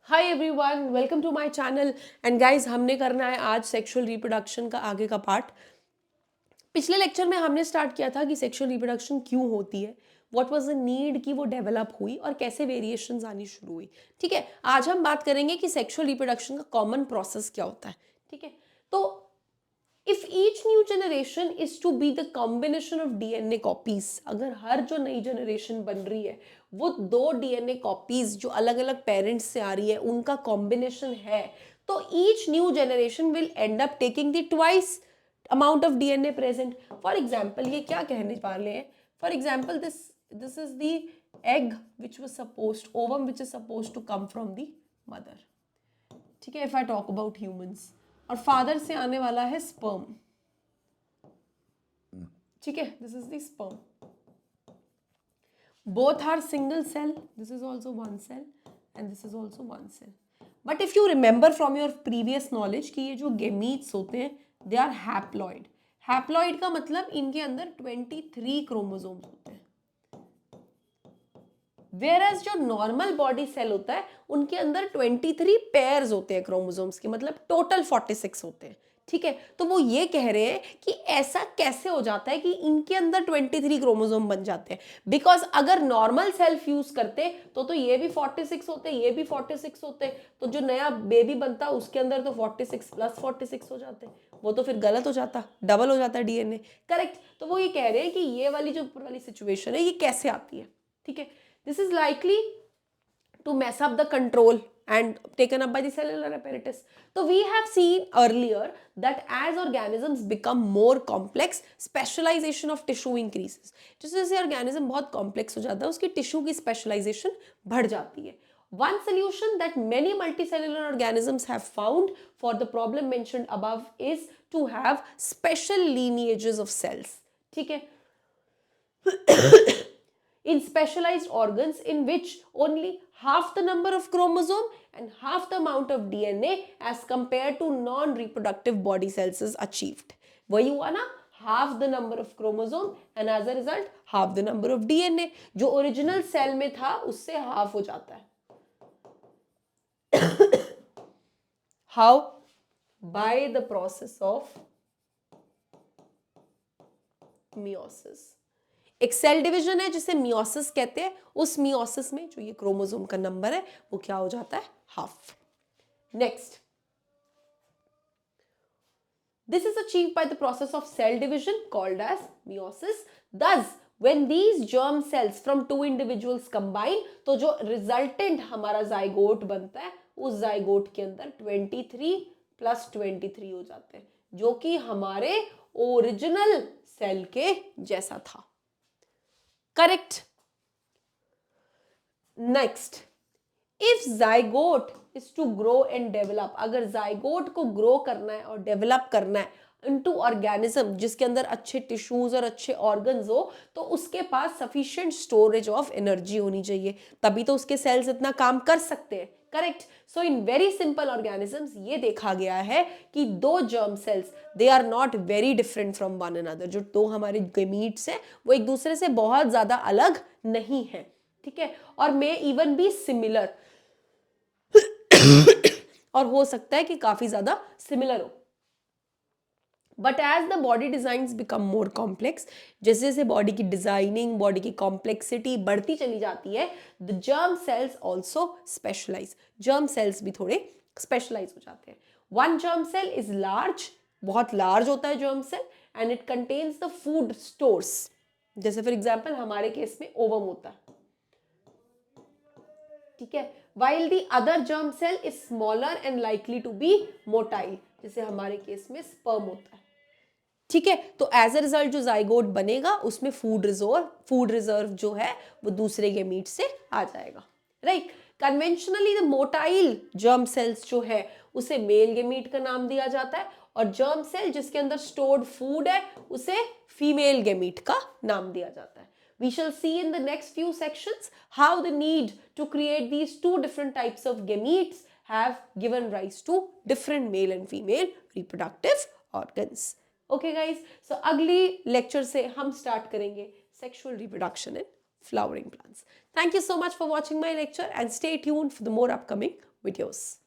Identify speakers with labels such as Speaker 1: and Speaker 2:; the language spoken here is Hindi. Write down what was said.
Speaker 1: Hi everyone, welcome to my channel. And guys, हमने करना है आज सेक्सुअल रिप्रोडक्शन का आगे का पार्ट। पिछले लेक्चर में हमने स्टार्ट किया था कि सेक्सुअल रिप्रोडक्शन क्यों होती है, व्हाट वाज द नीड कि वो डेवलप हुई और कैसे वेरिएशंस आनी शुरू हुई। ठीक है, आज हम बात करेंगे कि सेक्सुअल रिप्रोडक्शन का कॉमन प्रोसेस क्या होता है। ठीक है, तो if each new generation is to be the combination of DNA copies, अगर हर जो नई जनरेशन बन रही है वो दो डीएनए कॉपीज जो अलग अलग पेरेंट्स से आ रही है उनका कॉम्बिनेशन है, तो each new generation will and up taking the twice amount of DNA present. For example, ये क्या कहने वाले हैं, for example this is the egg which was supposed ovum which is supposed to come from the mother। ठीक है, if I talk about humans, और फादर से आने वाला है स्पर्म। ठीक है, this is the sperm. Both are single cell, this is also one cell and this is also one cell. But if you remember from your previous knowledge कि ये जो गेमीट्स होते हैं दे आर हैप्लॉइड। हैप्लॉइड का मतलब इनके अंदर 23 क्रोमोसोम्स होते हैं, वेयरएज जो नॉर्मल बॉडी सेल होता है उनके अंदर 23 पेयर्स होते हैं क्रोमोसोम्स के, मतलब टोटल 46 होते हैं। ठीक है, तो वो ये कह रहे हैं कि ऐसा कैसे हो जाता है कि इनके अंदर 23 क्रोमोसोम बन जाते हैं, बिकॉज अगर नॉर्मल सेल फ्यूज करते तो ये भी 46 होते, ये भी 46 होते, तो जो नया बेबी बनता उसके अंदर तो 46 प्लस 46 हो जाते, वो तो फिर गलत हो जाता, डबल हो जाता डीएनए। करेक्ट, तो वो ये कह रहे हैं कि ये वाली जो ऊपर वाली सिचुएशन है ये कैसे आती है। ठीक है, this is likely to mess up the control and taken up by the cellular apparatus. So we have seen earlier that as organisms become more complex, specialization of tissue increases. जैसे जैसे organism बहुत complex हो जाता है उसकी tissue की specialization बढ़ जाती है। One solution that many multicellular organisms have found for the problem mentioned above is to have special lineages of cells. ठीक है, in specialized organs in which only half the number of chromosome and half the amount of DNA as compared to non-reproductive body cells is achieved. वही हुआ ना, half the number of chromosome and as a result half the number of DNA, जो original cell में था उससे half हो जाता है। How? By the process of meiosis। एक सेल डिवीजन है जिसे मियोसिस कहते हैं, उस मियोसिस में जो ये क्रोमोसोम का नंबर है वो क्या हो जाता है, half. Next, this is achieved by the process of cell division called as meiosis. Thus when these germ cells from two individuals combine, तो जो रिजल्टेंट हमारा जाइगोट बनता है उस जाइगोट के अंदर 23 प्लस 23 हो जाते हैं, जो कि हमारे ओरिजिनल सेल के जैसा था। Correct. Next, if zygote is to grow and develop, अगर जाइगोट को ग्रो करना है और डेवलप करना है इनटू ऑर्गेनिज्म जिसके अंदर अच्छे टिश्यूज और अच्छे ऑर्गन्स हो, तो उसके पास सफिशिएंट स्टोरेज ऑफ एनर्जी होनी चाहिए, तभी तो उसके सेल्स इतना काम कर सकते हैं। Correct. So in very simple organisms ये देखा गया है कि दो germ cells they are not very different from one another, जो दो हमारे गेमीट्स हैं वो एक दूसरे से बहुत ज्यादा अलग नहीं है। ठीक है, और मे इवन बी सिमिलर और हो सकता है कि काफी ज्यादा सिमिलर हो। But as the body design become more complex, जैसे जैसे बॉडी की डिजाइनिंग, बॉडी की कॉम्प्लेक्सिटी बढ़ती चली जाती है, the germ cells also specialise, germ cells भी थोड़े स्पेशलाइज हो जाते हैं। One germ cell is large, बहुत लार्ज होता है germ cell, and it contains the food stores, जैसे फॉर एग्जाम्पल हमारे केस में ओवम होता है। ठीक है, while the other germ cell is smaller and likely to be motile, जैसे हमारे केस में स्पर्म होता है। ठीक है, तो एज अ रिजल्ट जो जाइगोट बनेगा उसमें फूड रिजर्व जो है वो दूसरे गेमीट से आ जाएगा। Right, conventionally the motile germ cells जो है उसे मेल गेमीट का नाम दिया जाता है, और जर्म सेल जिसके अंदर स्टोर्ड फूड है उसे फीमेल गेमीट का नाम दिया जाता है। We shall see in the next few sections how the need to create these two different types of gametes have given rise to different male and female reproductive organs. Okay guys, so अगली lecture से हम start करेंगे sexual reproduction in flowering plants. Thank you so much for watching my lecture and stay tuned for the more upcoming videos.